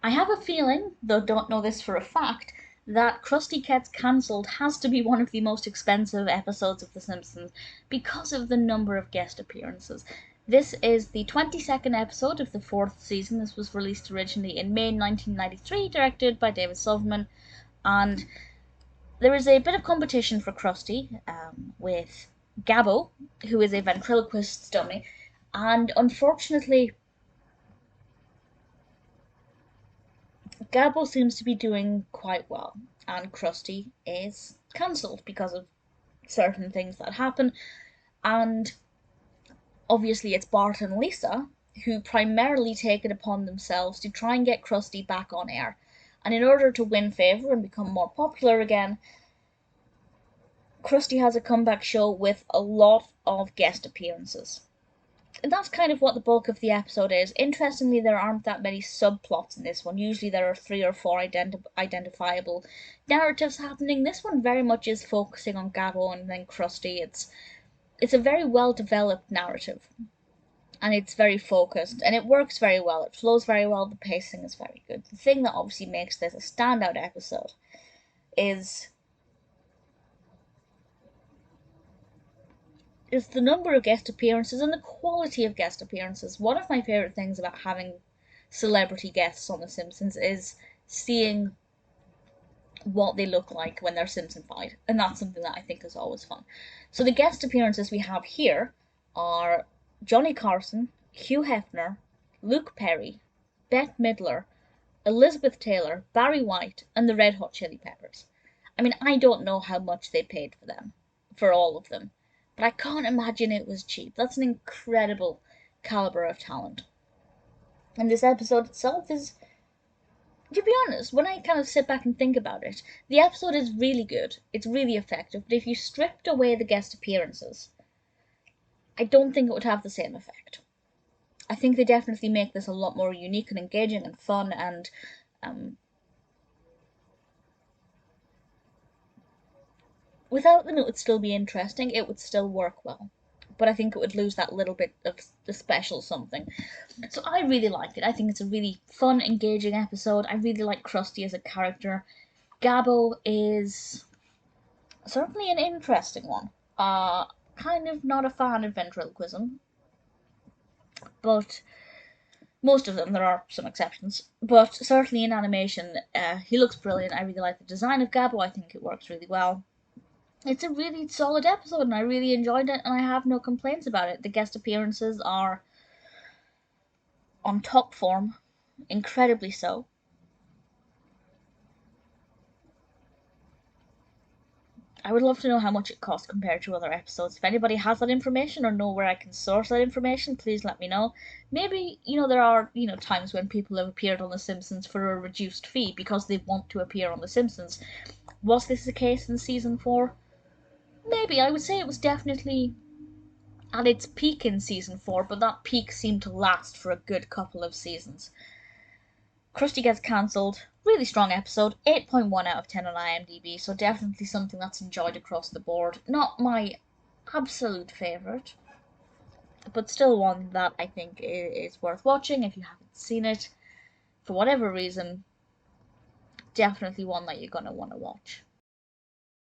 I have a feeling, though don't know this for a fact, that Krusty Gets Cancelled has to be one of the most expensive episodes of The Simpsons because of the number of guest appearances. This is the 22nd episode of the 4th season. This was released originally in May 1993, directed by David Silverman, and there is a bit of competition for Krusty with Gabbo, who is a ventriloquist dummy, and unfortunately Gabbo seems to be doing quite well, and Krusty is cancelled because of certain things that happen, and obviously it's Bart and Lisa who primarily take it upon themselves to try and get Krusty back on air. And in order to win favour and become more popular again, Krusty has a comeback show with a lot of guest appearances. And that's kind of what the bulk of the episode is. Interestingly, there aren't that many subplots in this one. Usually there are 3 or 4 identifiable narratives happening. This one very much is focusing on Gabbo and then Krusty. It's a very well-developed narrative. And it's very focused. And it works very well. It flows very well. The pacing is very good. The thing that obviously makes this a standout episode is the number of guest appearances and the quality of guest appearances. One of my favourite things about having celebrity guests on The Simpsons is seeing what they look like when they're Simpsonified, and that's something that I think is always fun. So the guest appearances we have here are Johnny Carson, Hugh Hefner, Luke Perry, Bette Midler, Elizabeth Taylor, Barry White, and the Red Hot Chili Peppers. I mean, I don't know how much they paid for them, for all of them, but I can't imagine it was cheap. That's an incredible caliber of talent. And this episode itself is, to be honest, when I kind of sit back and think about it, the episode is really good. It's really effective. But if you stripped away the guest appearances, I don't think it would have the same effect. I think they definitely make this a lot more unique and engaging and fun, and without them it would still be interesting, it would still work well. But I think it would lose that little bit of the special something. So I really liked it. I think it's a really fun, engaging episode. I really like Krusty as a character. Gabbo is certainly an interesting one. Kind of not a fan of ventriloquism, but most of them, there are some exceptions, but certainly in animation, he looks brilliant. I really like the design of Gabbo. I think it works really well. It's a really solid episode, and I really enjoyed it, and I have no complaints about it. The guest appearances are on top form, incredibly so. I would love to know how much it cost compared to other episodes. If anybody has that information or know where I can source that information, please let me know. Maybe, there are, times when people have appeared on The Simpsons for a reduced fee because they want to appear on The Simpsons. Was this the case in season 4? Maybe. I would say it was definitely at its peak in season 4, but that peak seemed to last for a good couple of seasons. Krusty Gets Cancelled, really strong episode, 8.1 out of 10 on IMDb, so definitely something that's enjoyed across the board. Not my absolute favourite, but still one that I think is worth watching if you haven't seen it. For whatever reason, definitely one that you're going to want to watch.